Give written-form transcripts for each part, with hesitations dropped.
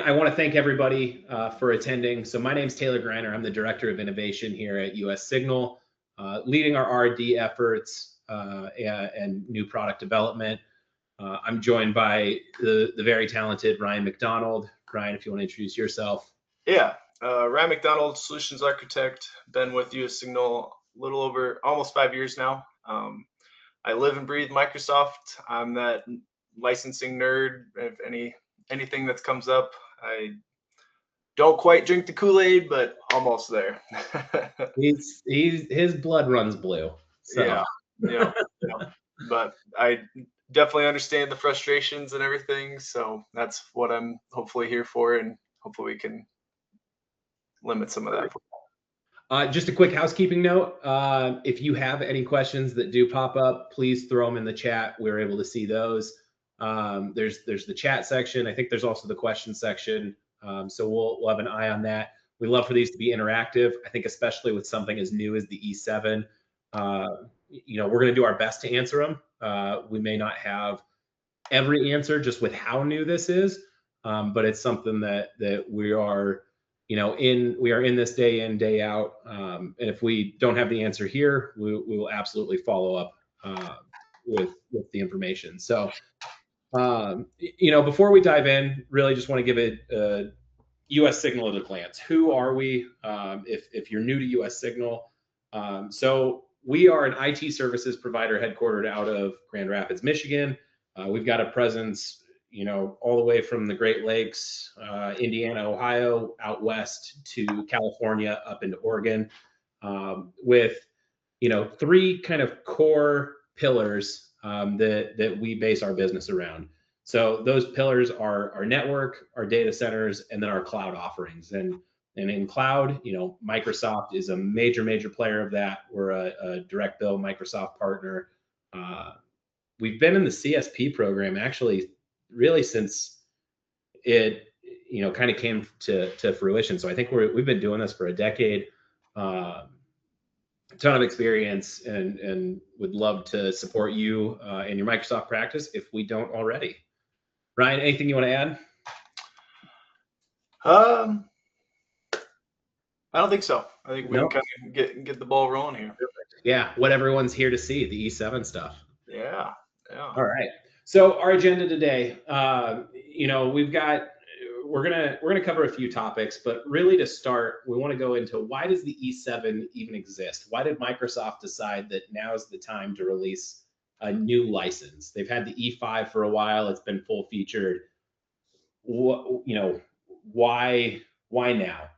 I want to thank everybody for attending. So my name is Taylor Greiner. I'm the Director of Innovation here at US Signal, leading our R&D efforts and new product development. I'm joined by the very talented Ryan McDonald. Ryan, if you want to introduce yourself. Yeah, Ryan McDonald, Solutions Architect, been with US Signal a little over almost 5 years now. I live and breathe Microsoft. I'm that licensing nerd. If anything that comes up, I don't quite drink the Kool-Aid, but almost there. His blood runs blue. So Yeah. But I definitely understand the frustrations and everything. So that's what I'm hopefully here for, and hopefully we can limit some of that. Just a quick housekeeping note. If you have any questions that do pop up, please throw them in the chat. We're able to see those. There's the chat section. I think there's also the question section. So we'll have an eye on that. We love for these to be interactive. I think especially with something as new as the E7, we're going to do our best to answer them. We may not have every answer just with how new this is, but it's something that we are in this day in, day out. And if we don't have the answer here, we will absolutely follow up with the information. So, before we dive in, really just want to give it a US Signal at a glance. Who are we? If you're new to US Signal, so we are an IT services provider headquartered out of Grand Rapids, Michigan. We've got a presence all the way from the Great Lakes, Indiana, Ohio, out west to California, up into Oregon, with three kind of core pillars that we base our business around. So those pillars are our network, our data centers, and then our cloud offerings. And in cloud, Microsoft is a major player of that. We're a direct bill Microsoft partner. We've been in the CSP program actually really since it kind of came to fruition. So I think we've been doing this for a decade. A ton of experience, and would love to support you in your Microsoft practice if we don't already. Ryan, anything you want to add? I don't think so. I think we can kind of get the ball rolling here. Yeah, what everyone's here to see, the E7 stuff. Yeah. All right. So our agenda today, we're gonna cover a few topics, but really to start, we want to go into why does the E7 even exist? Why did Microsoft decide that now is the time to release a new license? They've had the E5 for a while; it's been full featured. Why now?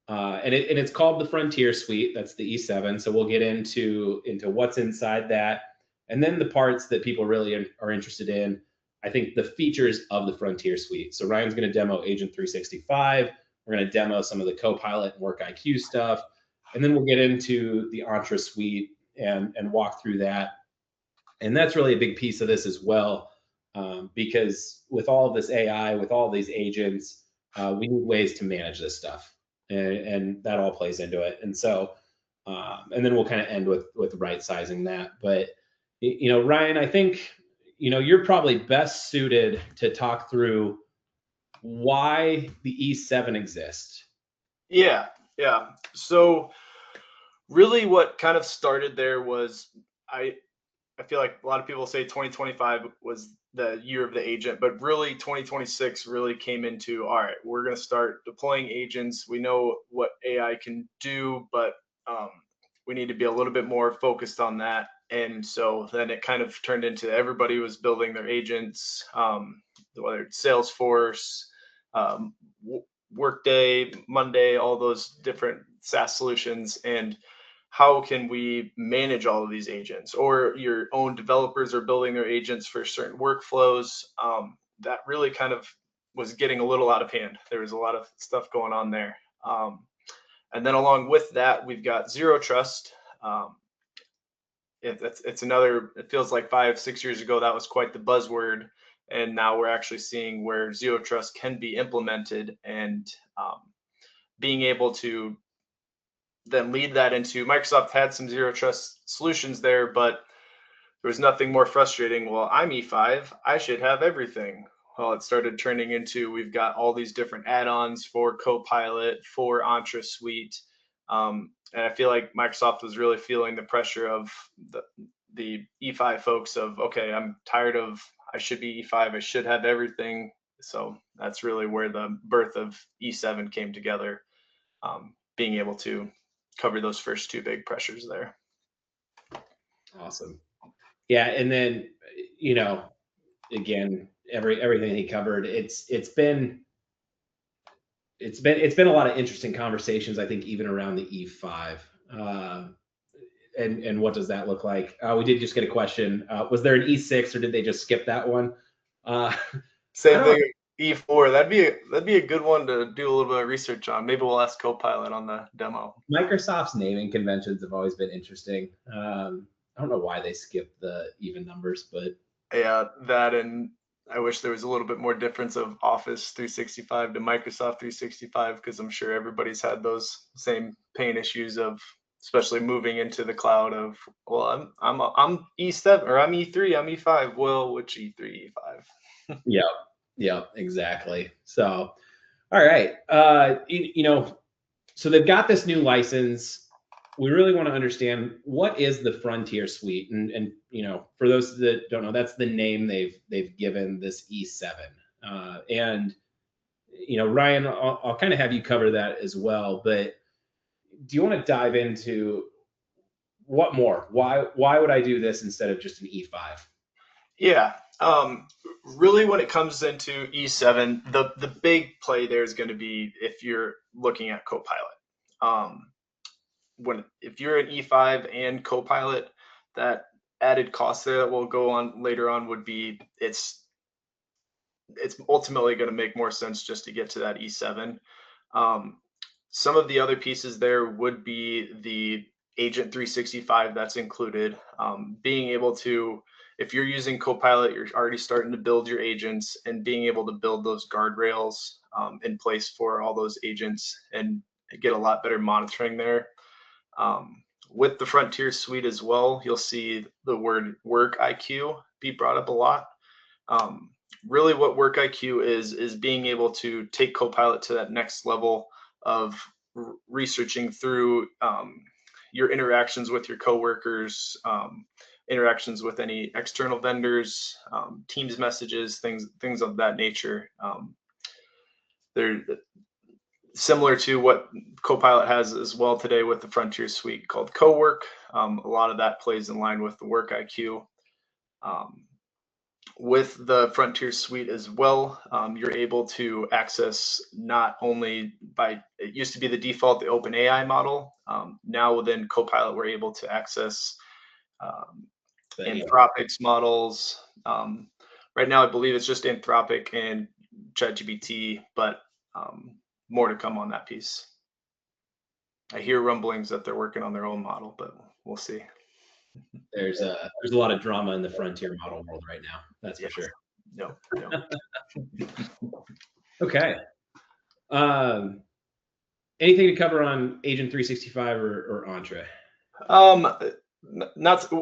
And it's called the Frontier Suite. That's the E7. So we'll get into what's inside that, and then the parts that people really are interested in. I think the features of the Frontier Suite. So Ryan's going to demo Agent 365. We're going to demo some of the Copilot and Work IQ stuff, and then we'll get into the Entra Suite and walk through that. And that's really a big piece of this as well, because with all of this AI, with all these agents, we need ways to manage this stuff. And that all plays into it. And so, and then we'll kind of end with right sizing that. But, Ryan, I think, you're probably best suited to talk through why the E7 exists. Yeah. So really what kind of started there was, I feel like a lot of people say 2025 was the year of the agent, but really 2026 really came into, all right, we're going to start deploying agents. We know what AI can do, but we need to be a little bit more focused on that. And so then it kind of turned into everybody was building their agents, whether it's Salesforce, Workday, Monday, all those different SaaS solutions. And how can we manage all of these agents, or your own developers are building their agents for certain workflows? That really kind of was getting a little out of hand. There was a lot of stuff going on there. And then along with that, we've got Zero Trust. It's another, it feels like 5-6 years ago, that was quite the buzzword. And now we're actually seeing where Zero Trust can be implemented, and being able to then lead that into Microsoft had some Zero Trust solutions there, but there was nothing more frustrating. Well, I'm E5, I should have everything. well, it started turning into we've got all these different add-ons for Copilot, for Entra Suite. And I feel like Microsoft was really feeling the pressure of the E5 folks of, okay, I'm tired of, I should be E5, I should have everything. So that's really where the birth of E7 came together, being able to cover those first two big pressures there. Awesome. Yeah, and then again, everything he covered, it's been a lot of interesting conversations, I think, even around the E5. And what does that look like? We did just get a question. Was there an E6 or did they just skip that one? Same thing. E4. That'd be a good one to do a little bit of research on. Maybe we'll ask Copilot on the demo. Microsoft's naming conventions have always been interesting. I don't know why they skipped the even numbers, but yeah, that, and I wish there was a little bit more difference of Office 365 to Microsoft 365, because I'm sure everybody's had those same pain issues of, especially moving into the cloud of, well, I'm E7 or I'm E3, I'm E5. Well, which E3, E5? Yeah, exactly. So, all right, so they've got this new license. We really want to understand what is the Frontier Suite, and for those that don't know, that's the name they've given this E7. And Ryan, I'll kind of have you cover that as well. But do you want to dive into what more? Why would I do this instead of just an E5? Yeah. Really, when it comes into E7, the big play there is going to be if you're looking at Copilot. If you're an E5 and Copilot, that added cost that will go on later on would be it's ultimately going to make more sense just to get to that E7. Some of the other pieces there would be the Agent 365 that's included. Being able to, if you're using Copilot, you're already starting to build your agents, and being able to build those guardrails in place for all those agents and get a lot better monitoring there. With the Frontier Suite as well, you'll see the word Work IQ be brought up a lot. Really, what Work IQ is being able to take Copilot to that next level of researching through your interactions with your coworkers, interactions with any external vendors, Teams messages, things of that nature. They're similar to what Copilot has as well today with the Frontier Suite called CoWork. A lot of that plays in line with the Work IQ. With the Frontier Suite as well, you're able to access not only it used to be the default, the OpenAI model. Now within Copilot, we're able to access Anthropic's models. Right now, I believe it's just Anthropic and ChatGPT, but more to come on that piece. I hear rumblings that they're working on their own model, but we'll see. There's a lot of drama in the frontier model world right now. That's for sure. No. Okay. Anything to cover on Agent 365 or Entra?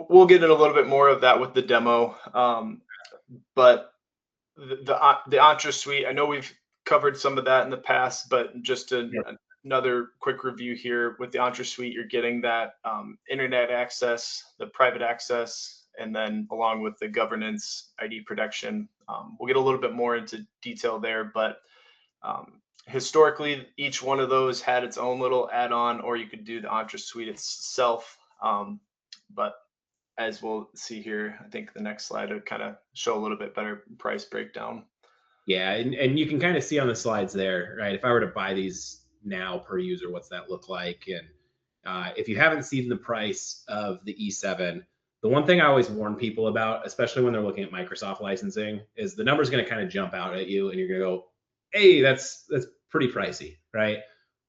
We'll get in a little bit more of that with the demo. But the Entra Suite, I know we've covered some of that in the past, but just another quick review here. With the Entra Suite, you're getting that internet access, the private access, and then along with the governance, ID protection. We'll get a little bit more into detail there, but historically, each one of those had its own little add-on, or you could do the Entra Suite itself. But as we'll see here, I think the next slide would kind of show a little bit better price breakdown. Yeah, and you can kind of see on the slides there, right? If I were to buy these now per user, what's that look like? And if you haven't seen the price of the E7, the one thing I always warn people about, especially when they're looking at Microsoft licensing, is the number's going to kind of jump out at you, and you're going to go, "Hey, that's pretty pricey," right?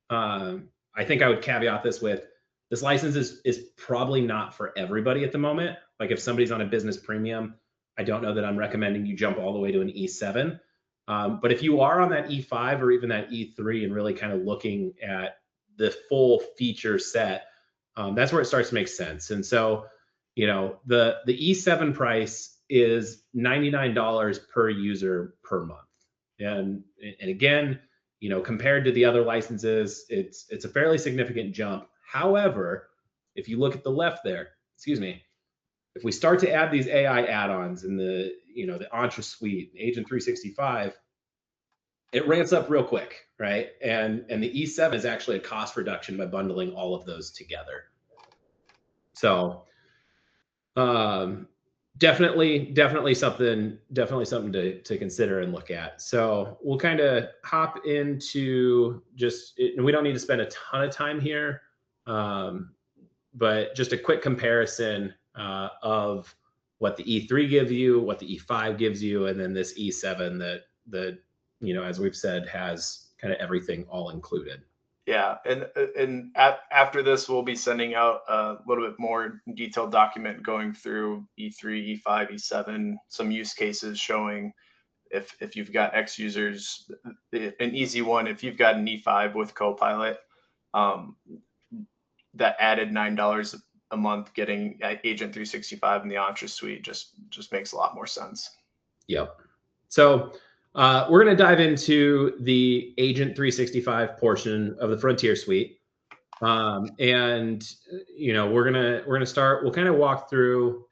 I think I would caveat this with this license is probably not for everybody at the moment. Like if somebody's on a business premium, I don't know that I'm recommending you jump all the way to an E7. But if you are on that E5 or even that E3 and really kind of looking at the full feature set, that's where it starts to make sense. And so, the E7 price is $99 per user per month. And again, compared to the other licenses, it's a fairly significant jump. However, if you look at the left there, excuse me, if we start to add these AI add-ons in the Entra Suite, Agent 365, it ramps up real quick, right? And the E7 is actually a cost reduction by bundling all of those together. So definitely something to consider and look at. So we'll kind of hop into and we don't need to spend a ton of time here, but just a quick comparison of what the E3 gives you, what the E5 gives you, and then this E7 that as we've said, has kind of everything all included. Yeah, and after this, we'll be sending out a little bit more detailed document going through E3, E5, E7, some use cases showing if you've got X users, an easy one. If you've got an E5 with Copilot, that added $9 a month, getting Agent 365 in the Entra Suite just makes a lot more sense. Yep. So we're going to dive into the Agent 365 portion of the Frontier Suite, and we're gonna start. We'll kind of walk through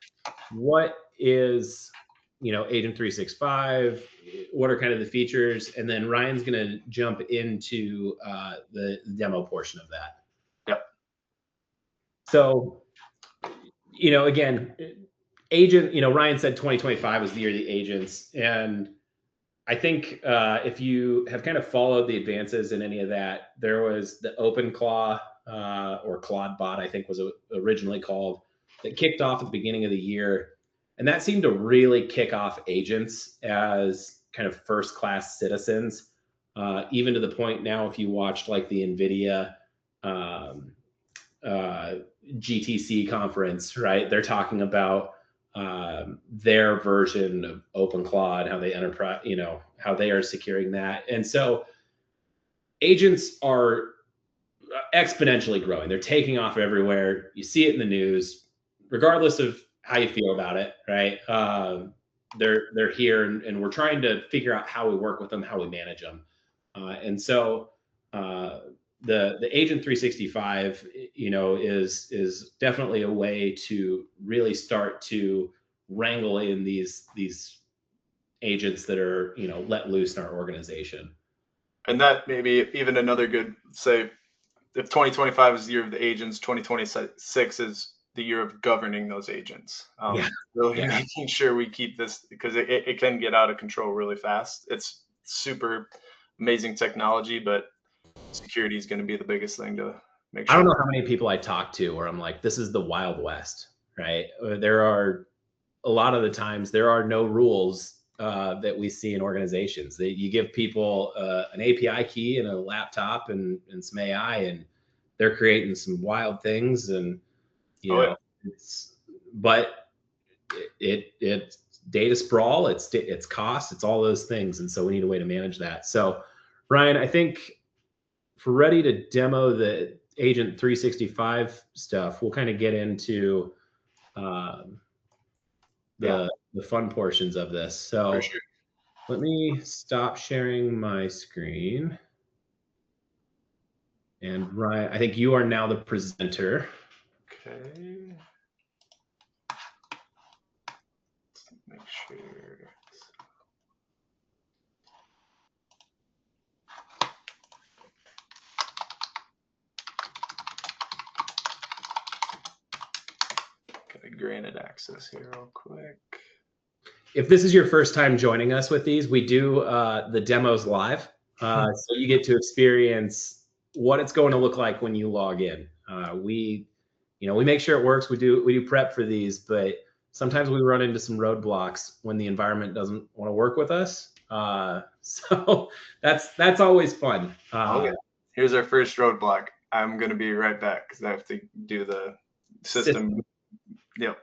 what is Agent 365, what are kind of the features, and then Ryan's going to jump into the demo portion of that. Yep. So again, agent. Ryan said 2025 was the year of the agents, and I think if you have kind of followed the advances in any of that, there was the OpenClaw or ClaudeBot, I think was originally called, that kicked off at the beginning of the year. And that seemed to really kick off agents as kind of first-class citizens, even to the point now, if you watched like the NVIDIA GTC conference, right? They're talking about their version of OpenClaw, how they how they are securing that. And so agents are exponentially growing. They're taking off everywhere. You see it in the news, regardless of how you feel about it, right? They're here, and we're trying to figure out how we work with them, how we manage them. And so the Agent 365, is definitely a way to really start to wrangle in these agents that are let loose in our organization. And that may be even another good, say, if 2025 is the year of the agents, 2026 is the year of governing those agents. Really making sure we keep this, because it can get out of control really fast. It's super amazing technology, but security is going to be the biggest thing to make sure. I don't know how many people I talk to where I'm like, this is the Wild West, right? There are a lot of the times there are no rules that we see in organizations. You give people an API key and a laptop and some AI, and they're creating some wild things. And it's data sprawl, it's cost, it's all those things, and so we need a way to manage that. So, Ryan, I think if we're ready to demo the Agent 365 stuff, we'll kind of get into the fun portions of this. So sure. Let me stop sharing my screen. And Ryan, I think you are now the presenter. Okay. Make sure. Granted access here real quick. If this is your first time joining us with these, we do the demos live. So you get to experience what it's going to look like when you log in. We make sure it works. We do prep for these, but sometimes we run into some roadblocks when the environment doesn't want to work with us. So that's always fun. Okay. Here's our first roadblock. I'm going to be right back because I have to do the system. Yep.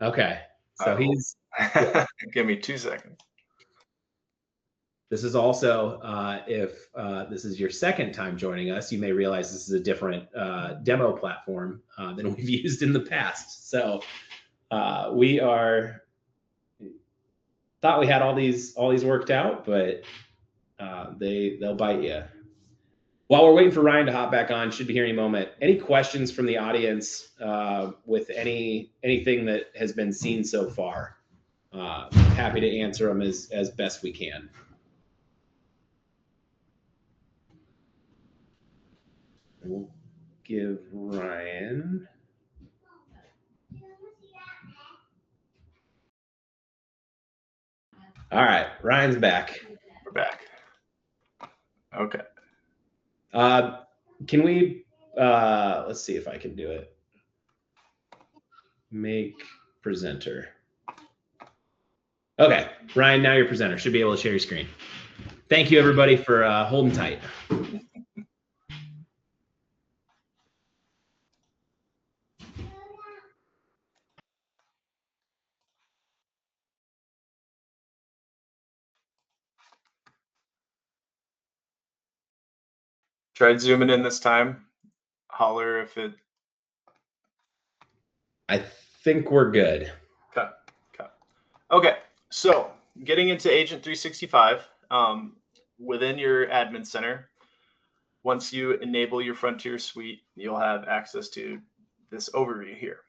Okay. So he's give me 2 seconds. This is also, if this is your second time joining us, you may realize this is a different demo platform than we've used in the past. So we are thought we had all these worked out, but they'll bite you. While we're waiting for Ryan to hop back on, should be here any moment. Any questions from the audience with anything that has been seen so far? Happy to answer them as best we can. We'll give Ryan. All right, Ryan's back. We're back. Okay. Can we, let's see if I can do it. Make presenter. Okay, Ryan, now you're presenter. Should be able to share your screen. Thank you, everybody, for holding tight. Tried zooming in this time. Holler if it. I think we're good. Okay. So getting into Agent 365, within your admin center, once you enable your Frontier Suite, you'll have access to this overview here.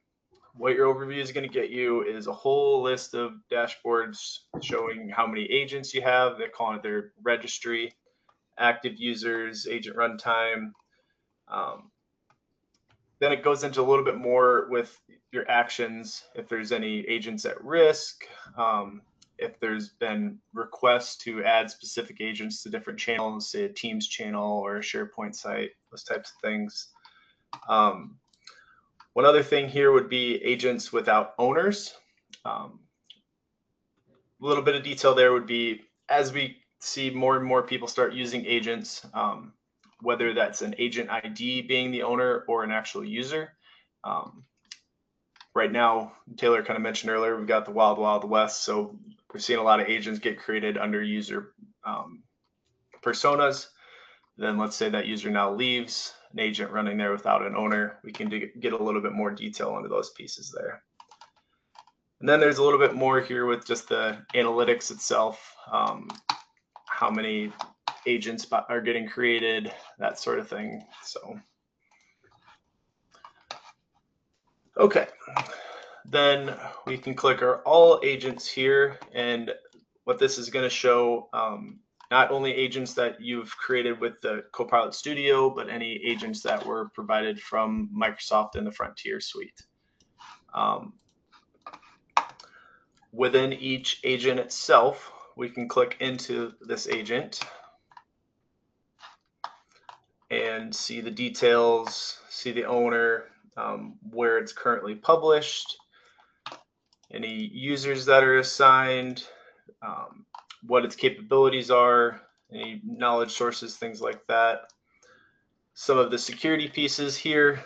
What your overview is going to get you is a whole list of dashboards showing how many agents you have. They're calling it their registry, active users, agent runtime. Then it goes into a little bit more with your actions, if there's any agents at risk, if there's been requests to add specific agents to different channels, say a Teams channel or a SharePoint site, those types of things. One other thing here would be agents without owners. A little bit of detail there would be, as we see more and more people start using agents, whether that's an agent ID being the owner or an actual user. Right now, Taylor kind of mentioned earlier, we've got the wild, wild west. So we're seeing a lot of agents get created under user personas. Then let's say that user now leaves, an agent running there without an owner. We can get a little bit more detail into those pieces there. And then there's a little bit more here with just the analytics itself, how many agents are getting created, that sort of thing. So, okay. Then we can click our all agents here, and what this is going to show, not only agents that you've created with the Copilot Studio, but any agents that were provided from Microsoft in the Frontier Suite. Within each agent itself, we can click into this agent and see the details, see the owner, where it's currently published, any users that are assigned, what its capabilities are, any knowledge sources, things like that. Some of the security pieces here.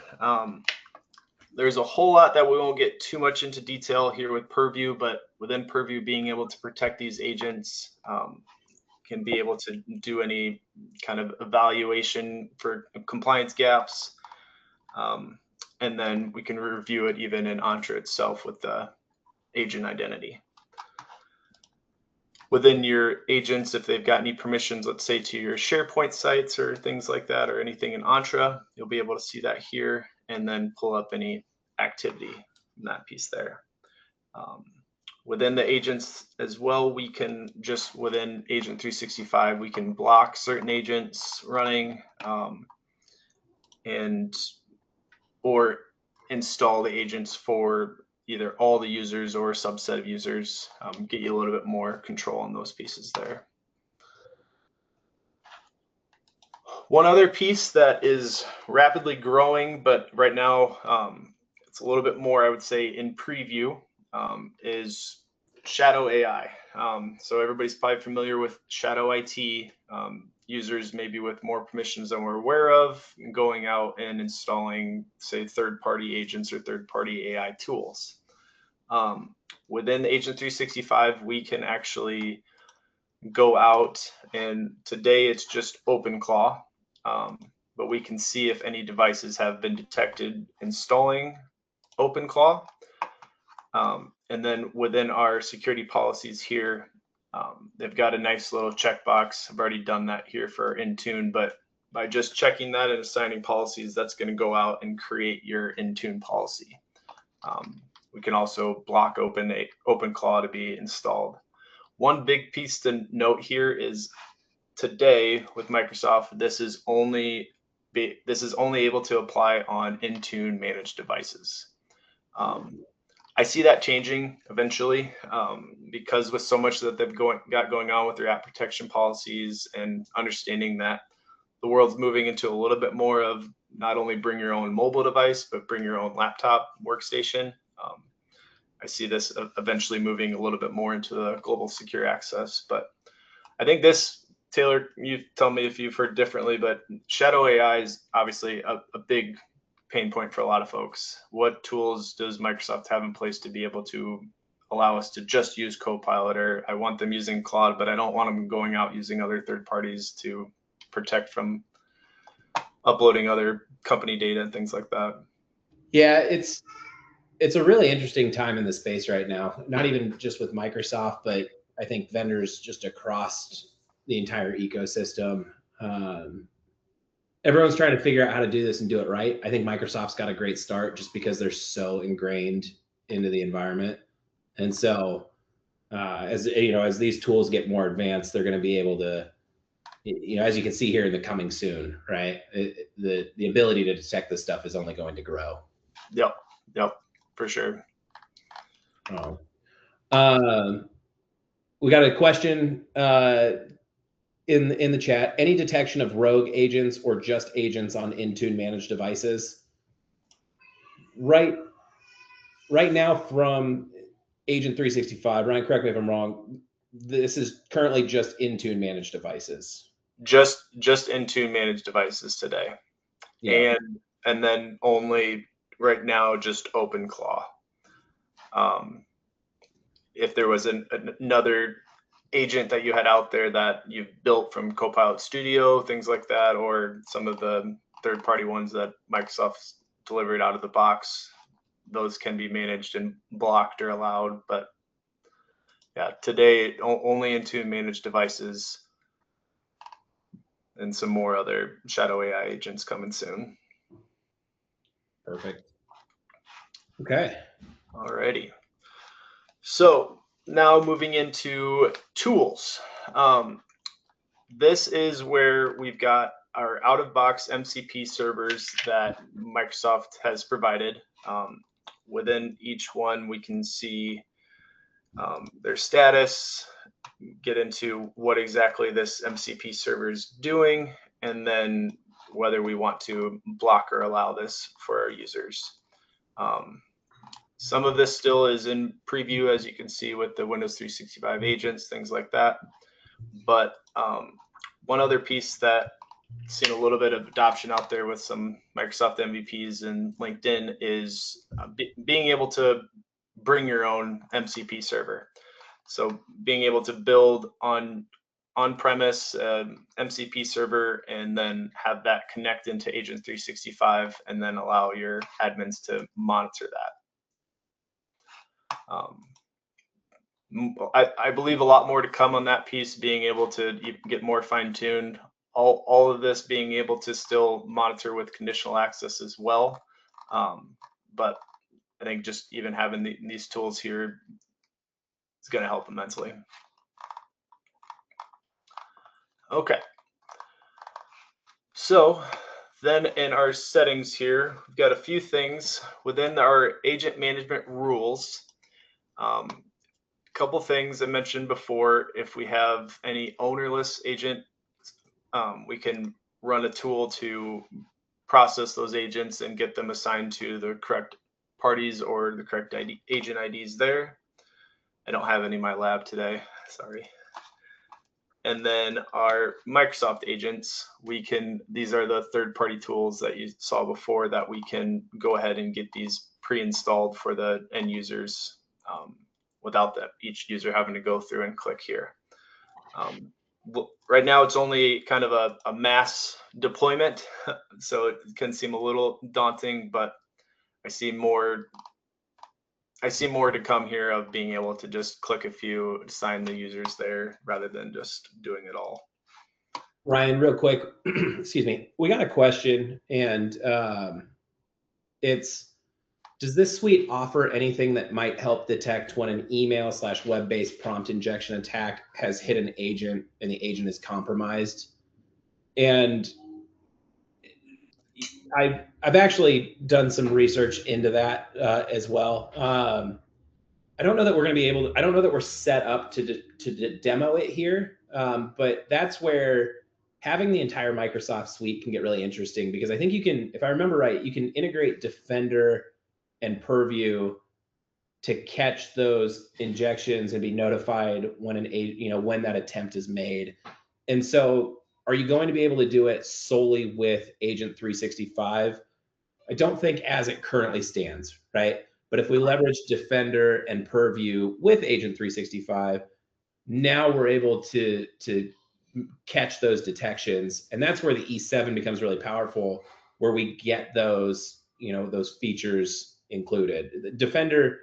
There's a whole lot that we won't get too much into detail here with Purview, but within Purview, being able to protect these agents, can be able to do any kind of evaluation for compliance gaps. And then we can review it even in Entra itself with the agent identity. Within your agents, if they've got any permissions, let's say to your SharePoint sites or things like that, or anything in Entra, you'll be able to see that here and then pull up any activity in that piece there. Within the agents as well, we can just within Agent 365, we can block certain agents running or install the agents for either all the users or a subset of users, get you a little bit more control on those pieces there. One other piece that is rapidly growing, but right now it's a little bit more, I would say, in preview, is Shadow AI. So everybody's probably familiar with Shadow IT. Users maybe with more permissions than we're aware of, going out and installing, say, third-party agents or third-party AI tools. Within Agent 365, we can actually go out, and today it's just OpenClaw, but we can see if any devices have been detected installing OpenClaw. And then within our security policies here, They've got a nice little checkbox. I've already done that here for Intune, but by just checking that and assigning policies, that's going to go out and create your Intune policy. We can also block OpenClaw to be installed. One big piece to note here is today with Microsoft, this is only able to apply on Intune managed devices. I see that changing eventually, because with so much that they've got going on with their app protection policies and understanding that the world's moving into a little bit more of not only bring your own mobile device, but bring your own laptop workstation. I see this eventually moving a little bit more into the global secure access. But I think this, Taylor, you tell me if you've heard differently, but shadow AI is obviously a big pain point for a lot of folks. What tools does Microsoft have in place to be able to allow us to just use Copilot? Or I want them using Claude, but I don't want them going out using other third parties to protect from uploading other company data and things like that. Yeah, it's a really interesting time in the space right now, not even just with Microsoft, but I think vendors just across the entire ecosystem. Everyone's trying to figure out how to do this and do it right. I think Microsoft's got a great start just because they're so ingrained into the environment. And so as you know, as these tools get more advanced, they're going to be able to, you know, as you can see here in the coming soon, right? The ability to detect this stuff is only going to grow. Yep, for sure. Oh. We got a question in the chat. Any detection of rogue agents or just agents on Intune managed devices? Right now from Agent 365, Ryan, correct me if I'm wrong, this is currently just Intune managed devices. Just Intune managed devices today. Yeah. And then only right now just OpenClaw. If there was another agent that you had out there that you've built from Copilot Studio, things like that, or some of the third-party ones that Microsoft's delivered out of the box, those can be managed and blocked or allowed. But yeah, today only Intune managed devices, and some more other shadow AI agents coming soon. Perfect. Okay. Alrighty. So now moving into tools. This is where we've got our out-of-box MCP servers that Microsoft has provided. Within each one, we can see their status, get into what exactly this MCP server is doing, and then whether we want to block or allow this for our users. Some of this still is in preview, as you can see with the Windows 365 agents, things like that. But one other piece that seen a little bit of adoption out there with some Microsoft MVPs and LinkedIn is being able to bring your own MCP server. So being able to build on-premise MCP server and then have that connect into Agent 365 and then allow your admins to monitor that. I believe a lot more to come on that piece, being able to get more fine-tuned. All of this being able to still monitor with conditional access as well. But I think just even having these tools here is going to help immensely. Okay. So then in our settings here, we've got a few things within our agent management rules. Couple things I mentioned before. If we have any ownerless agent, we can run a tool to process those agents and get them assigned to the correct parties or the correct agent IDs there. I don't have any in my lab today, sorry. And then our Microsoft agents, these are the third-party tools that you saw before that we can go ahead and get these pre-installed for the end users without each user having to go through and click here. Right now, it's only kind of a mass deployment, so it can seem a little daunting, but I see more I see more to come here of being able to just click a few, assign the users there rather than just doing it all. Ryan, real quick, excuse me, we got a question, and it's, does this suite offer anything that might help detect when an email/web-based prompt injection attack has hit an agent and the agent is compromised? And I've actually done some research into that as well. I don't know that we're going to be able to, I don't know that we're set up to demo it here, but that's where having the entire Microsoft suite can get really interesting, because I think you can, if I remember right, you can integrate Defender and Purview to catch those injections and be notified when when that attempt is made. And so, are you going to be able to do it solely with Agent 365? I don't think as it currently stands, right? But if we leverage Defender and Purview with Agent 365, now we're able to catch those detections, and that's where the E7 becomes really powerful, where we get those those features included. Defender,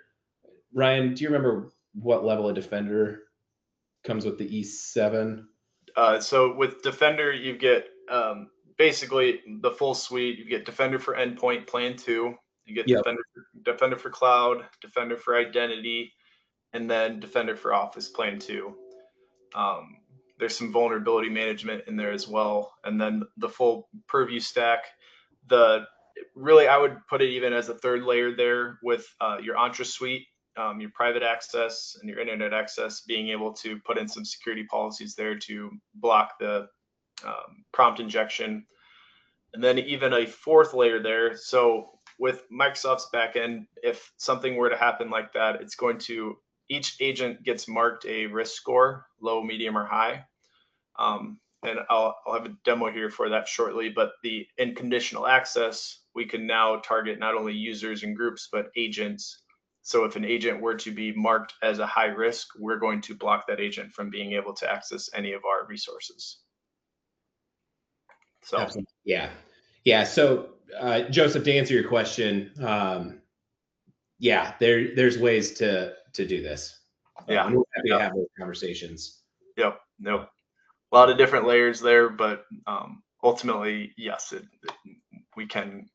Ryan, do you remember what level of Defender comes with the E7? So with Defender, you get basically the full suite. You get Defender for Endpoint Plan 2. You get Yep. Defender for Cloud, Defender for Identity, and then Defender for Office Plan 2. There's some vulnerability management in there as well, and then the full Purview stack. The really, I would put it even as a third layer there with your Entra Suite, your private access and your internet access, being able to put in some security policies there to block the prompt injection. And then even a fourth layer there. So with Microsoft's backend, if something were to happen like that, it's going to, each agent gets marked a risk score, low, medium, or high. And I'll have a demo here for that shortly, but the in conditional access, we can now target not only users and groups, but agents. So if an agent were to be marked as a high risk, we're going to block that agent from being able to access any of our resources. So Absolutely. Yeah. So Joseph, to answer your question, yeah, there's ways to do this. yeah, And we're happy to have those conversations. yep. A lot of different layers there, but ultimately, yes, we can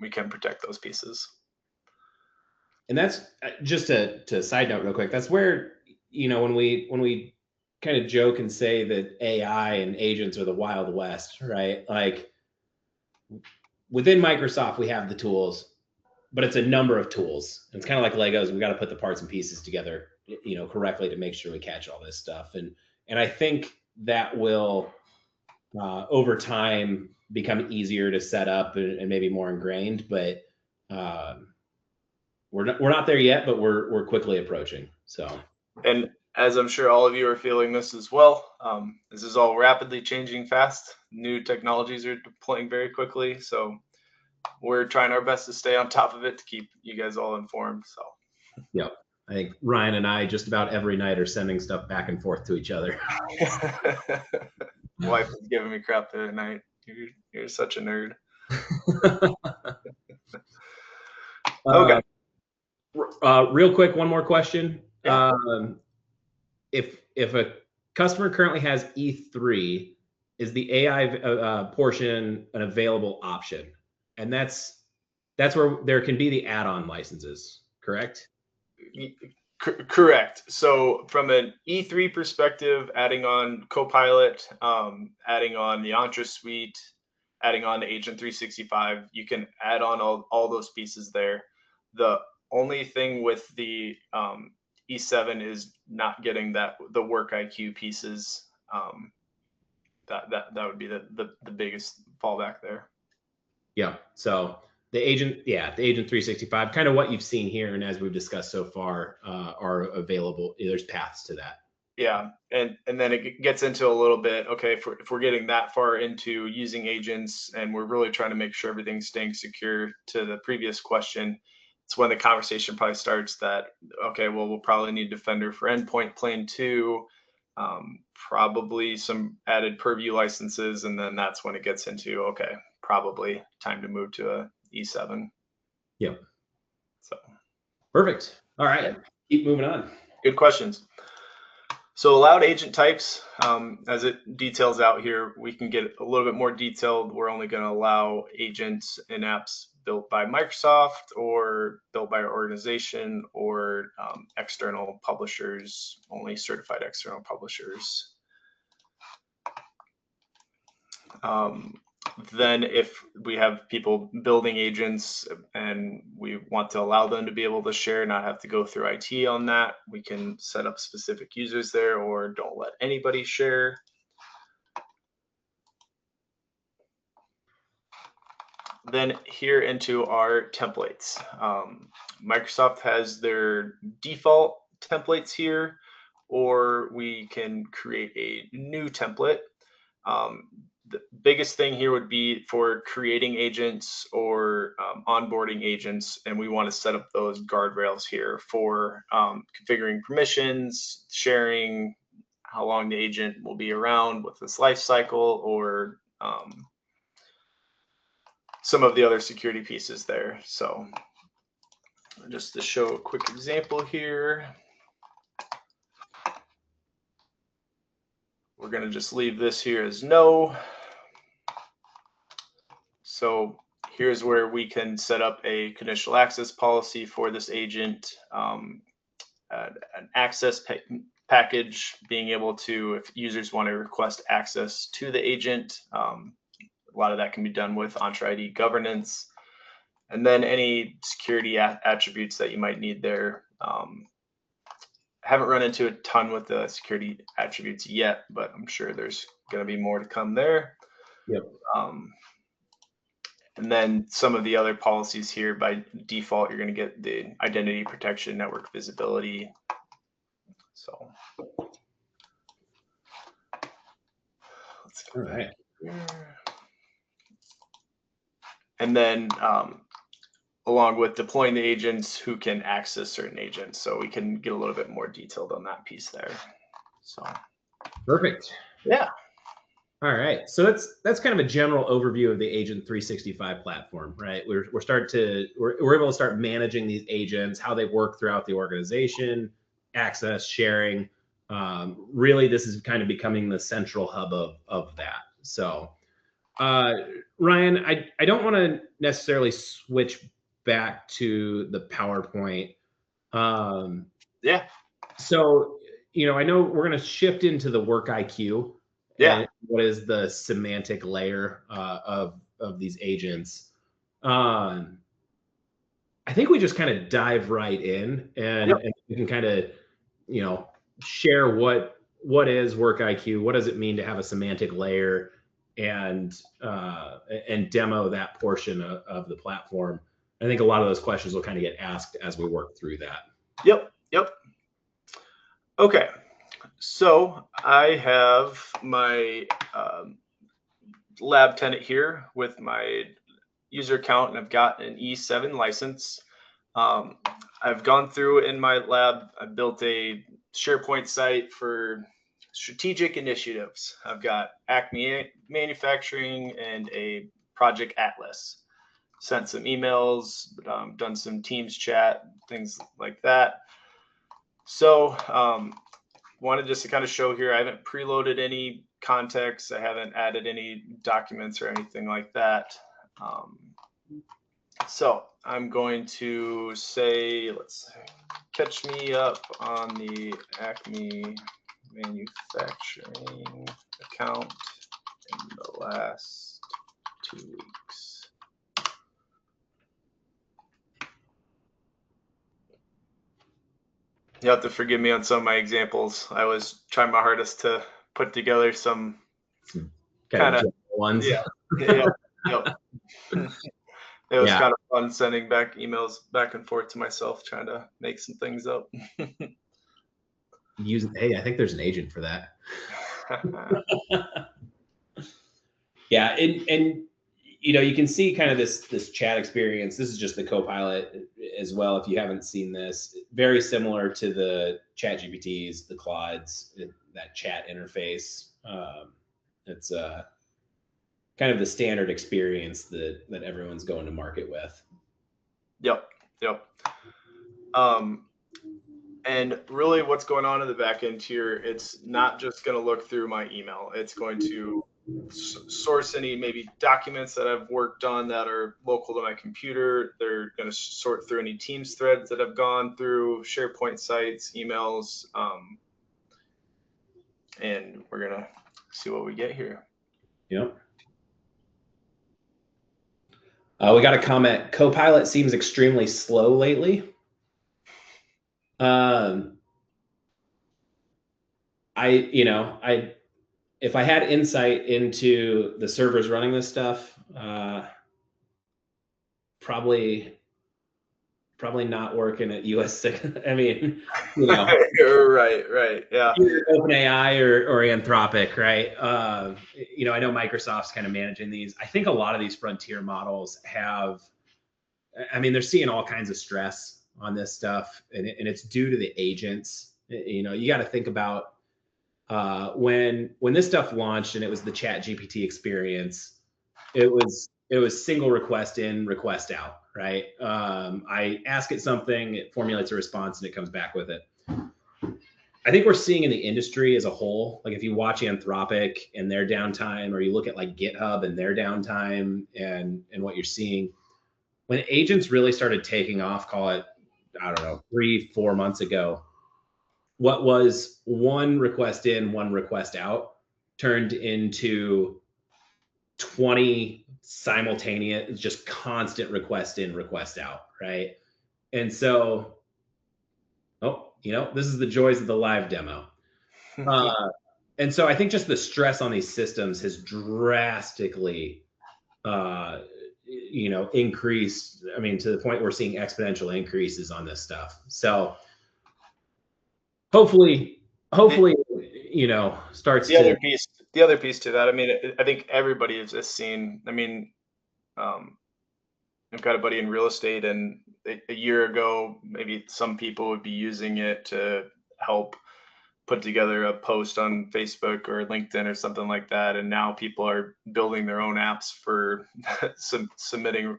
protect those pieces. And that's just to side note real quick. That's where, when we kind of joke and say that AI and agents are the Wild West, right? Like within Microsoft, we have the tools, but it's a number of tools. It's kind of like Legos. We got to put the parts and pieces together, correctly to make sure we catch all this stuff. And I think that will over time become easier to set up and maybe more ingrained. But we're not there yet, but we're quickly approaching. So, and as I'm sure all of you are feeling this as well, this is all rapidly changing fast. New technologies are deploying very quickly, so we're trying our best to stay on top of it to keep you guys all informed. So, yep. I think Ryan and I just about every night are sending stuff back and forth to each other. Wife was giving me crap the other night. You're such a nerd. Okay. Real quick, one more question. Yeah. If a customer currently has E3, is the AI portion an available option? And that's where there can be the add-on licenses, correct? Correct. So from an E3 perspective, adding on Copilot, adding on the Entra Suite, adding on the Agent 365, you can add on all those pieces there. The only thing with the E7 is not getting the work IQ pieces. That would be the biggest fallback there. Yeah. So the Agent 365, kind of what you've seen here, and as we've discussed so far, are available. There's paths to that. Yeah, and then it gets into a little bit. Okay, if we're getting that far into using agents, and we're really trying to make sure everything's staying secure. To the previous question, it's when the conversation probably starts that, okay, well, we'll probably need Defender for Endpoint Plan 2, probably some added Purview licenses, and then that's when it gets into, okay, probably time to move to a E7. Yep. So, Perfect. All right. Keep moving on. Good questions. So allowed agent types, as it details out here, we can get a little bit more detailed. We're only going to allow agents in apps built by Microsoft or built by our organization, or external publishers, only certified external publishers. Then if we have people building agents and we want to allow them to be able to share, not have to go through IT on that, we can set up specific users there, or don't let anybody share. Then here into our templates. Microsoft has their default templates here, or we can create a new template. The biggest thing here would be for creating agents or onboarding agents, and we want to set up those guardrails here for configuring permissions, sharing, how long the agent will be around with this life cycle, or some of the other security pieces there. So just to show a quick example here, we're going to just leave this here as no. So here's where we can set up a conditional access policy for this agent, an access package, being able to, if users want to request access to the agent, a lot of that can be done with Entra ID governance. And then any security attributes that you might need there. Haven't run into a ton with the security attributes yet, but I'm sure there's going to be more to come there. Yep. And then some of the other policies here, by default, you're going to get the identity protection, network visibility. So let's go back here. And then along with deploying the agents, who can access certain agents. So we can get a little bit more detailed on that piece there. So perfect. Yeah. All right, so that's kind of a general overview of the Agent 365 platform, right? We're able to start managing these agents, how they work throughout the organization, access, sharing. Really, this is kind of becoming the central hub of that. So, Ryan, I don't want to necessarily switch back to the PowerPoint. Yeah. So, I know we're going to shift into the work IQ. Yeah. And what is the semantic layer of these agents? I think we just kind of dive right in, and we can kind of, share what is work IQ, what does it mean to have a semantic layer, and demo that portion of the platform. I think a lot of those questions will kind of get asked as we work through that. Yep. Okay. So I have my lab tenant here with my user account, and I've got an E7 license. I've gone through in my lab, I built a SharePoint site for strategic initiatives. I've got Acme Manufacturing and a Project Atlas. Sent some emails, done some Teams chat, things like that. So wanted just to kind of show here, I haven't preloaded any context. I haven't added any documents or anything like that. So I'm going to say, let's catch me up on the Acme Manufacturing account in the last 2 weeks. You have to forgive me on some of my examples. I was trying my hardest to put together some kind of ones. Yeah. It was kind of fun sending back emails back and forth to myself, trying to make some things up. Hey, I think there's an agent for that. Yeah, and you can see kind of this chat experience. This is just the Copilot as well. If you haven't seen this, very similar to the Chat GPTs, the Claudes, that chat interface. It's kind of the standard experience that everyone's going to market with. Yep. And really what's going on in the back end here, it's not just going to look through my email. It's going to source any maybe documents that I've worked on that are local to my computer. They're going to sort through any Teams threads that I've gone through, SharePoint sites, emails, and we're going to see what we get here. Yep. We got a comment. Copilot seems extremely slow lately. If I had insight into the servers running this stuff, probably not working at US. I mean, right, yeah. OpenAI or Anthropic, right? I know Microsoft's kind of managing these. I think a lot of these frontier models have. I mean, they're seeing all kinds of stress on this stuff, and it's due to the agents. You got to think about when this stuff launched and it was the Chat GPT experience. It was single request in, request out, right? I ask it something, it formulates a response, and it comes back with it. I think we're seeing in the industry as a whole, like if you watch Anthropic and their downtime, or you look at like GitHub and their downtime, and what you're seeing, when agents really started taking off, call it, I don't know, 3-4 months ago, what was one request in, one request out turned into 20 simultaneous, just constant request in, request out, right? And so, this is the joys of the live demo. And so I think just the stress on these systems has drastically increased. I mean, to the point we're seeing exponential increases on this stuff. So hopefully, starts the other piece to that. I mean, I think everybody has just seen. I mean, I've got a buddy in real estate, and a year ago, maybe some people would be using it to help put together a post on Facebook or LinkedIn or something like that. And now people are building their own apps for submitting.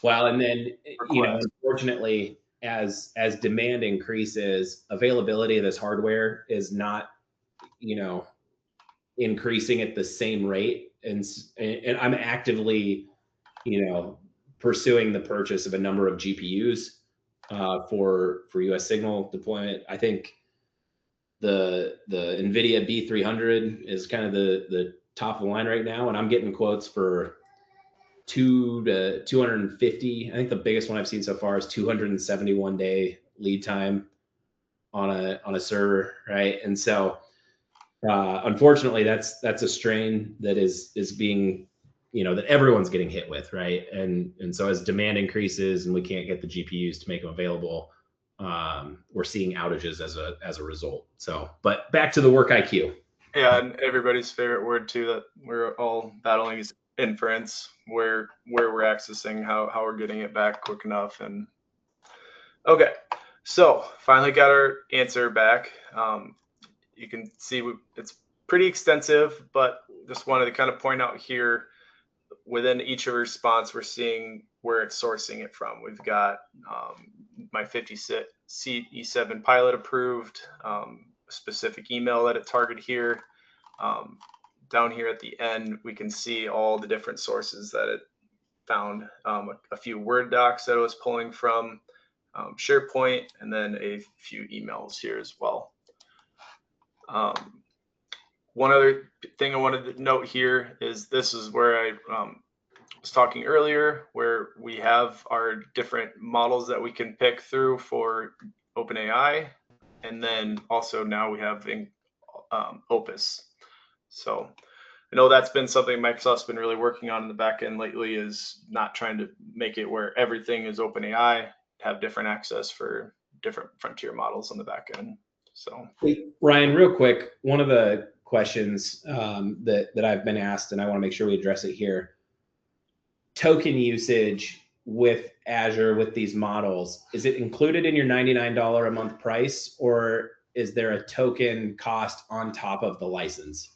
Well, and then, unfortunately, as demand increases, availability of this hardware is not, increasing at the same rate. And I'm actively, pursuing the purchase of a number of GPUs for US Signal deployment. I think the NVIDIA B300 is kind of the top of the line right now, and I'm getting quotes for 200 to 250. I think the biggest one I've seen so far is 271 day lead time on a server, right? And so unfortunately, that's a strain that is being, that everyone's getting hit with, right? And so as demand increases and we can't get the GPUs to make them available, we're seeing outages as a result. So, but back to the work IQ. Yeah, and everybody's favorite word too that we're all battling is inference, where we're accessing, how we're getting it back quick enough. And okay, so finally got our answer back. You can see it's pretty extensive, but just wanted to kind of point out here within each of our response, we're seeing where it's sourcing it from. We've got my 50-seat E7 pilot approved, specific email that it targeted here. Down here at the end, we can see all the different sources that it found, a few Word docs that it was pulling from, SharePoint, and then a few emails here as well. One other thing I wanted to note here is this is where I was talking earlier, where we have our different models that we can pick through for OpenAI, and then also now we have Opus. So I know that's been something Microsoft's been really working on in the back end lately, is not trying to make it where everything is OpenAI, have different access for different frontier models on the back end. So, hey, Ryan, real quick, one of the questions that I've been asked, and I want to make sure we address it here. Token usage with Azure with these models, is it included in your $99 a month price, or is there a token cost on top of the license?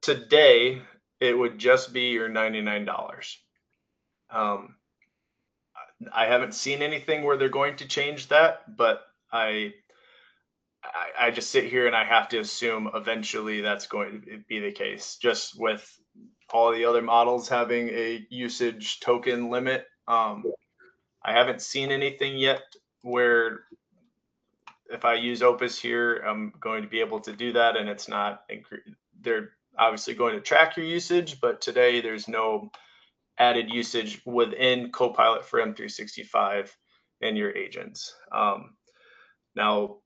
Today, it would just be your $99. I haven't seen anything where they're going to change that, but I just sit here and I have to assume eventually that's going to be the case, just with all the other models having a usage token limit. I haven't seen anything yet where if I use Opus here, I'm going to be able to do that, and it's not. They're obviously going to track your usage, but today there's no added usage within Copilot for M365 and your agents. Now,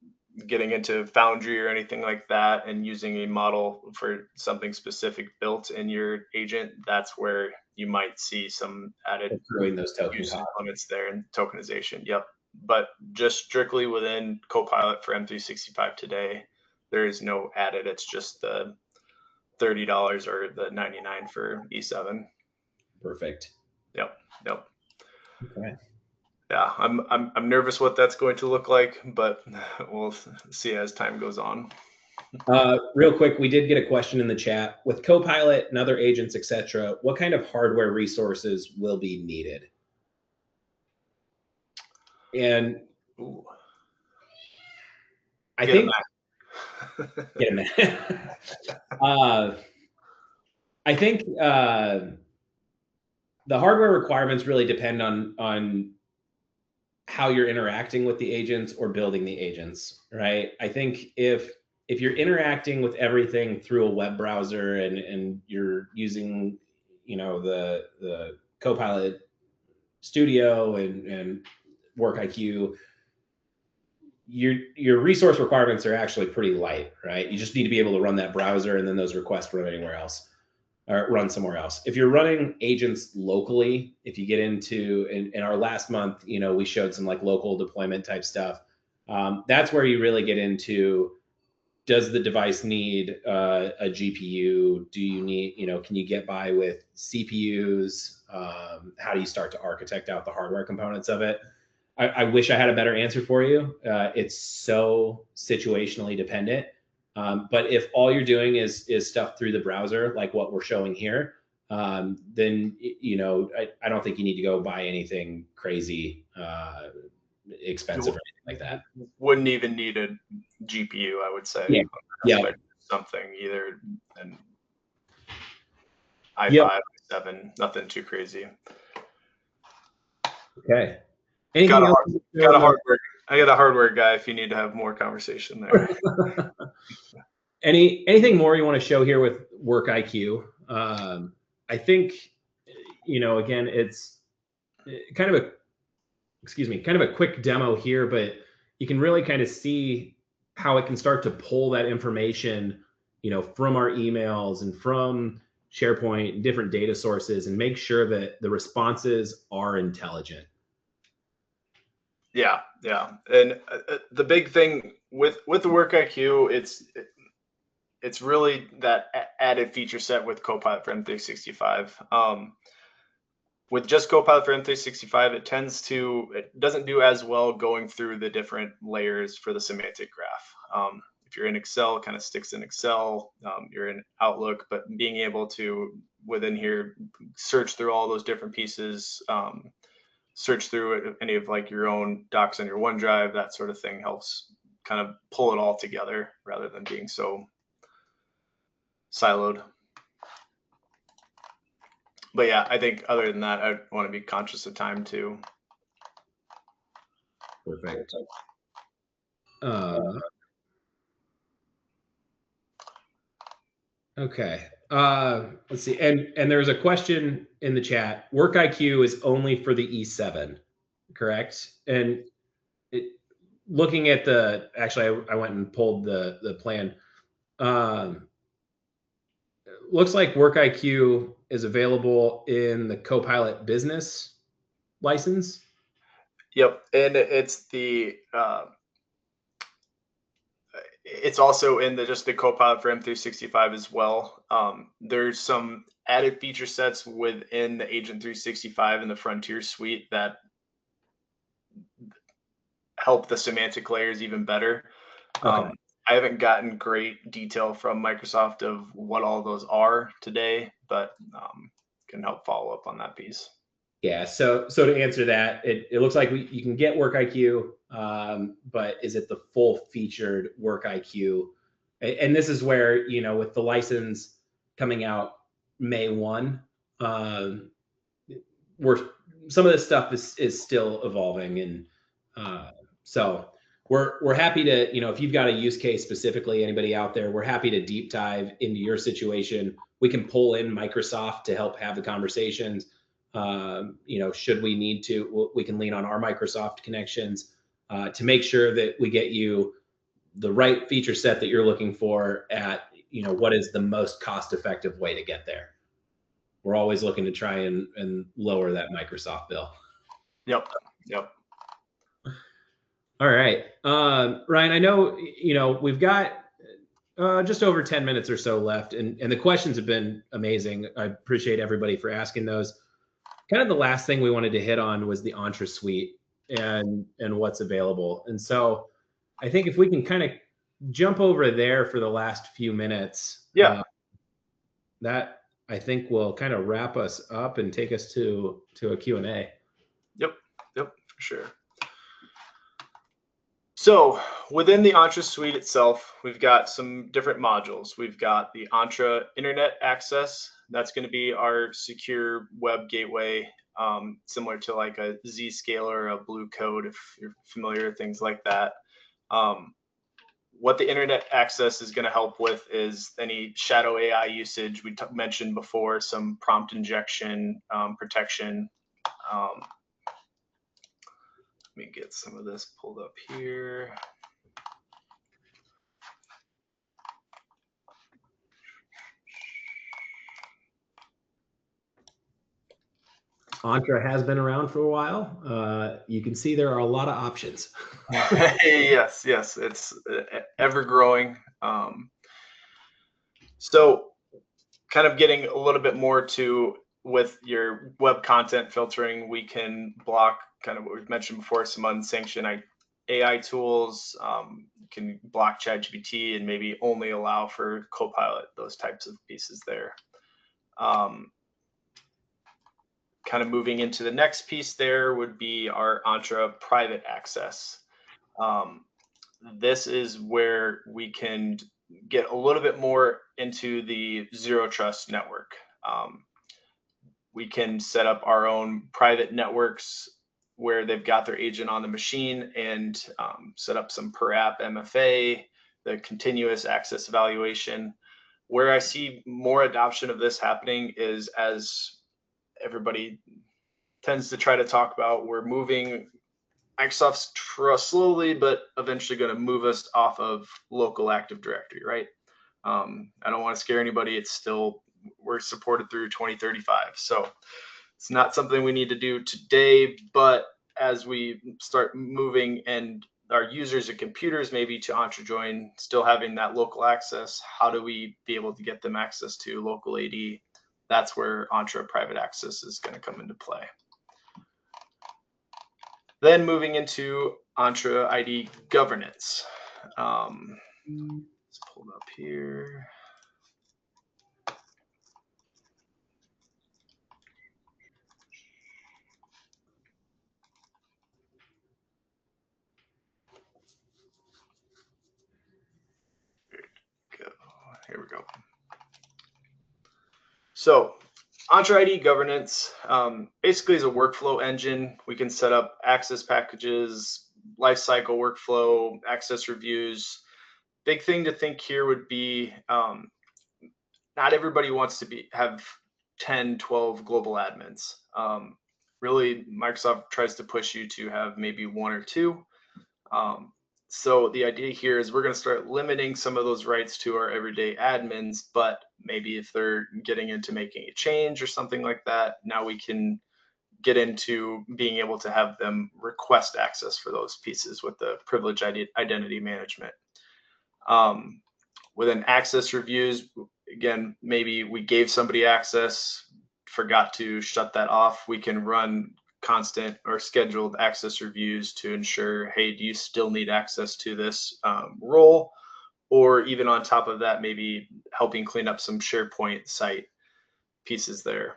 getting into Foundry or anything like that and using a model for something specific built in your agent, that's where you might see some added Accruing those token usage costs. limits there and tokenization. Yep. But just strictly within Copilot for M365 today, there is no added. It's just the $30 or the 99 for E7. Perfect. Yep. Yep. Okay. Yeah, I'm nervous what that's going to look like, but we'll see as time goes on. Real quick, we did get a question in the chat. With Copilot and other agents, etc., what kind of hardware resources will be needed? And Ooh, I get a think Mac. get a minute. I think the hardware requirements really depend on how you're interacting with the agents or building the agents, right? I think if you're interacting with everything through a web browser and you're using, the Copilot Studio and Work IQ, your resource requirements are actually pretty light, right? You just need to be able to run that browser and then those requests run anywhere else or run somewhere else. If you're running agents locally, if you get into in our last month, we showed some like local deployment type stuff. That's where you really get into, does the device need a GPU? Do you need, can you get by with CPUs? How do you start to architect out the hardware components of it? I wish I had a better answer for you. It's so situationally dependent. But if all you're doing is stuff through the browser, like what we're showing here, then I don't think you need to go buy anything crazy expensive or anything like that. Wouldn't even need a GPU, I would say. Yeah. Yeah. Something either an i5, Yep. i7, nothing too crazy. Okay. Anything else? I got a hardware guy if you need to have more conversation there. Anything more you want to show here with Work IQ? I think, again, it's kind of a quick demo here, but you can really kind of see how it can start to pull that information, from our emails and from SharePoint and different data sources and make sure that the responses are intelligent. Yeah. And the big thing with the Work IQ, it's really that added feature set with Copilot for M365. With just Copilot for M365, it doesn't do as well going through the different layers for the semantic graph. If you're in Excel, it kind of sticks in Excel. You're in Outlook, but being able to within here search through all those different pieces, search through any of like your own docs on your OneDrive, that sort of thing helps kind of pull it all together rather than being so siloed. But yeah, I think other than that, I want to be conscious of time too. Perfect. Okay. Let's see. And there's a question in the chat. Work IQ is only for the E7, correct? And looking at actually, I went and pulled the plan. Looks like Work IQ is available in the Copilot Business license. Yep, and it's also in just the Copilot for M365 as well. There's some added feature sets within the Agent 365 and the Frontier suite that help the semantic layers even better. Okay. I haven't gotten great detail from Microsoft of what all those are today, but can help follow up on that piece. Yeah. So to answer that, it looks like you can get Work IQ, but is it the full featured Work IQ? And this is where, with the license coming out May 1, um, we're some of this stuff is still evolving, and uh, so we're happy to, if you've got a use case specifically, anybody out there, we're happy to deep dive into your situation. We can pull in Microsoft to help have the conversations. Should we need to, we can lean on our Microsoft connections to make sure that we get you the right feature set that you're looking for at, what is the most cost effective way to get there. We're always looking to try and lower that Microsoft bill. Yep. All right. Ryan, I know, we've got just over 10 minutes or so left, and the questions have been amazing. I appreciate everybody for asking those. Kind of the last thing we wanted to hit on was the Entra Suite and what's available. And so I think if we can kind of jump over there for the last few minutes, Yeah. that I think will kind of wrap us up and take us to a Q&A. Yep, for sure. So within the Entra Suite itself, we've got some different modules. We've got the Entra Internet Access. That's going to be our secure web gateway, similar to like a Zscaler or a Blue Code, if you're familiar with things like that. What the Internet Access is going to help with is any shadow AI usage. We mentioned before, some prompt injection protection. Let me get some of this pulled up here. Entra has been around for a while. You can see there are a lot of options. Yes, it's ever growing. So kind of getting a little bit more to with your web content filtering, we can block kind of what we've mentioned before, some unsanctioned AI tools, can block ChatGPT and maybe only allow for Copilot, those types of pieces there. Kind of moving into the next piece there would be our Entra private access. This is where we can get a little bit more into the zero trust network. We can set up our own private networks where they've got their agent on the machine and set up some per app MFA, the continuous access evaluation. Where I see more adoption of this happening is, as everybody tends to try to talk about, we're moving Microsoft's slowly, but eventually going to move us off of local Active Directory, right? I don't want to scare anybody. It's still, we're supported through 2035. So it's not something we need to do today, but as we start moving and our users and computers maybe to Entra Join, still having that local access, how do we be able to get them access to local AD? That's where Entra private access is going to come into play. Then moving into Entra ID governance. Let's pull it up here. Here we go. So Entra ID governance basically is a workflow engine. We can set up access packages, lifecycle workflow, access reviews. Big thing to think here would be not everybody wants to have 10, 12 global admins. Really, Microsoft tries to push you to have maybe one or two. So the idea here is we're going to start limiting some of those rights to our everyday admins, but maybe if they're getting into making a change or something like that, now we can get into being able to have them request access for those pieces with the privilege identity management. Within access reviews, again, maybe we gave somebody access, forgot to shut that off. We can run constant or scheduled access reviews to ensure, hey, do you still need access to this role? Or even on top of that, maybe helping clean up some SharePoint site pieces there.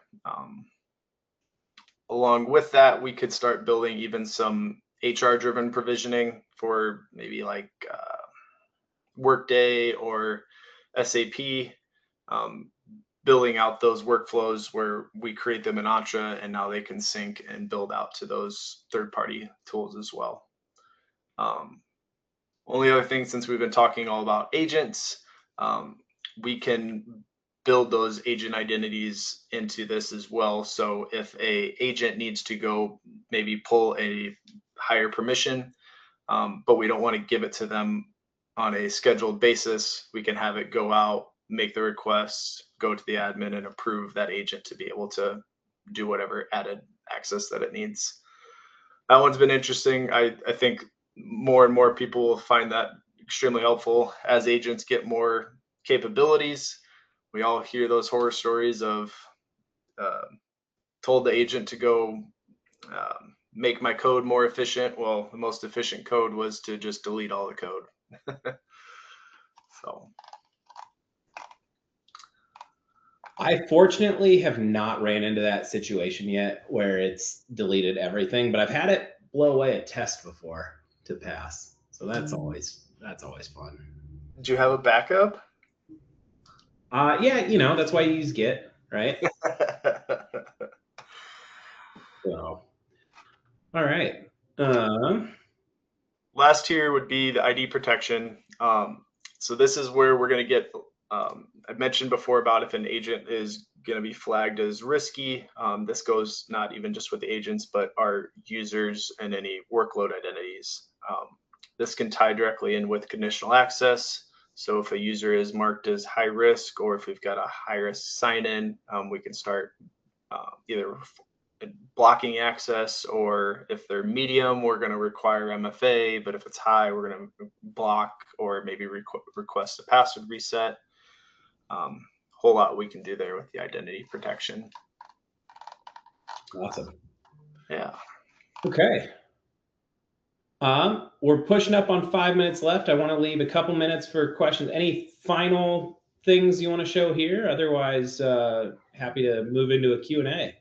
along with that, we could start building even some HR driven provisioning for maybe like Workday or SAP, um, building out those workflows where we create them in Entra and now they can sync and build out to those third party tools as well. Um, Only other thing, since we've been talking all about agents, um, we can build those agent identities into this as well. So if a agent needs to go maybe pull a higher permission, but we don't want to give it to them on a scheduled basis, we can have it go out, make the request, go to the admin and approve that agent to be able to do whatever added access that it needs. That one's been interesting. I think more and more people will find that extremely helpful as agents get more capabilities. We all hear those horror stories of uh, told the agent to go make my code more efficient. Well, the most efficient code was to just delete all the code. So I fortunately have not ran into that situation yet where it's deleted everything, but I've had it blow away a test before to pass. So that's always fun. do you have a backup? Yeah, that's why you use Git, right? So, all right. Last tier would be the ID protection. So this is where we're going to get, I mentioned before about if an agent is going to be flagged as risky. This goes not even just with the agents, but our users and any workload identities. This can tie directly in with conditional access. So if a user is marked as high risk, or if we've got a high risk sign in, we can start either blocking access, or if they're medium, we're going to require MFA, but if it's high, we're going to block or maybe request a password reset. Whole lot we can do there with the identity protection. Awesome. Yeah. Okay. We're pushing up on 5 minutes left. I want to leave a couple minutes for questions. Any final things you want to show here? Otherwise, happy to move into a Q&A.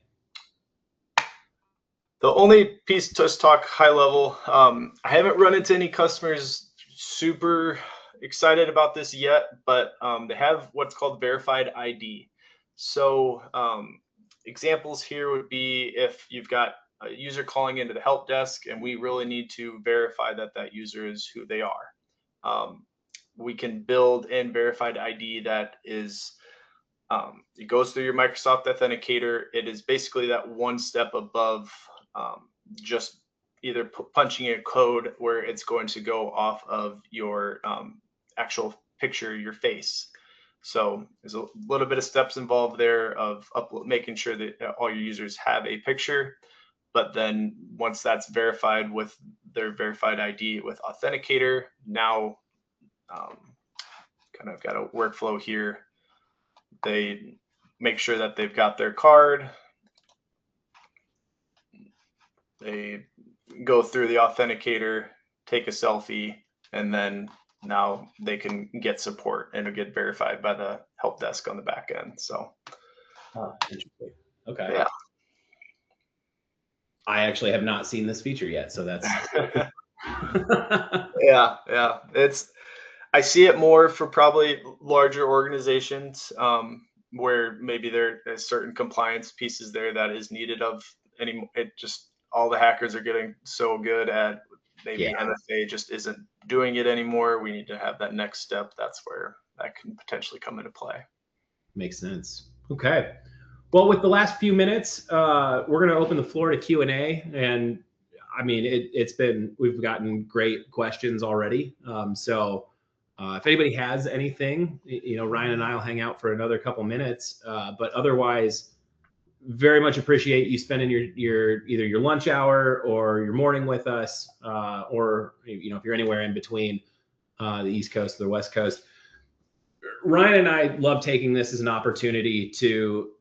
The only piece to just talk high level, I haven't run into any customers super excited about this yet, but they have what's called verified ID. So examples here would be if you've got a user calling into the help desk and we really need to verify that that user is who they are. We can build in verified ID that is, it goes through your Microsoft Authenticator. It is basically that one step above just either punching a code where it's going to go off of your actual picture, your face. So there's a little bit of steps involved there of making sure that all your users have a picture. But then once that's verified with their verified ID with Authenticator, now kind of got a workflow here. They make sure that they've got their card. They go through the authenticator, take a selfie, and then now they can get support and it'll get verified by the help desk on the back end. So, Interesting. Okay. Yeah. I actually have not seen this feature yet, so that's yeah. I see it more for probably larger organizations where maybe there are certain compliance pieces there that is needed of any. It just all the hackers are getting so good at maybe MFA just isn't doing it anymore. We need to have that next step. That's where that can potentially come into play. Makes sense. Okay. Well, with the last few minutes, we're going to open the floor to Q&A. And I mean, we've gotten great questions already. So if anybody has anything, Ryan and I will hang out for another couple minutes. But otherwise, very much appreciate you spending your either your lunch hour or your morning with us, or if you're anywhere in between the East Coast or the West Coast. Ryan and I love taking this as an opportunity to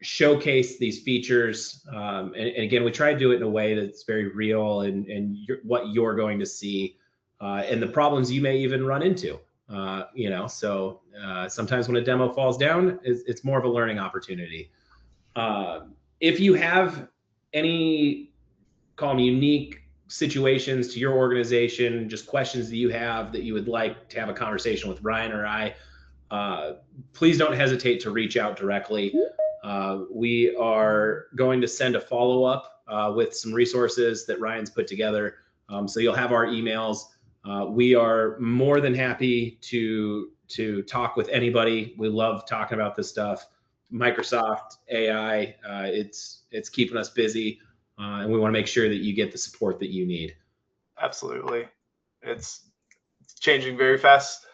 showcase these features, and again, we try to do it in a way that's very real and what you're going to see, and the problems you may even run into. So sometimes when a demo falls down, it's more of a learning opportunity. If you have any call them unique situations to your organization, just questions that you have that you would like to have a conversation with Ryan or I, please don't hesitate to reach out directly. We are going to send a follow-up with some resources that Ryan's put together. So you'll have our emails. We are more than happy to talk with anybody. We love talking about this stuff. Microsoft AI, it's keeping us busy, and we want to make sure that you get the support that you need. Absolutely. It's changing very fast,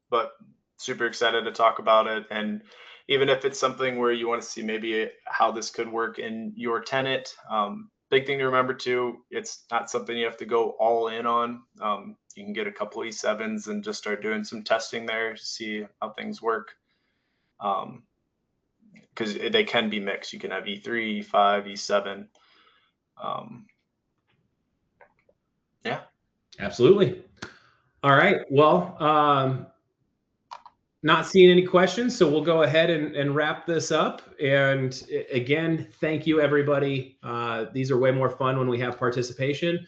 but super excited to talk about it. And even if it's something where you want to see maybe how this could work in your tenant, big thing to remember too, it's not something you have to go all in on. You can get a couple E7s and just start doing some testing there to see how things work. Because they can be mixed. You can have E3, E5, E7. Yeah. Absolutely. All right. Well, not seeing any questions, so we'll go ahead and wrap this up. And again, thank you, everybody. These are way more fun when we have participation.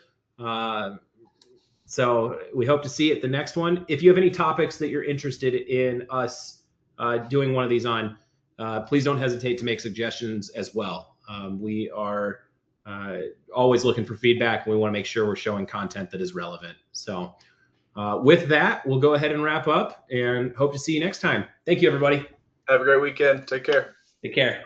So we hope to see you at the next one. If you have any topics that you're interested in us doing one of these on, please don't hesitate to make suggestions as well. We are always looking for feedback, and we want to make sure we're showing content that is relevant. So with that, we'll go ahead and wrap up and hope to see you next time. Thank you, everybody. Have a great weekend. Take care. Take care.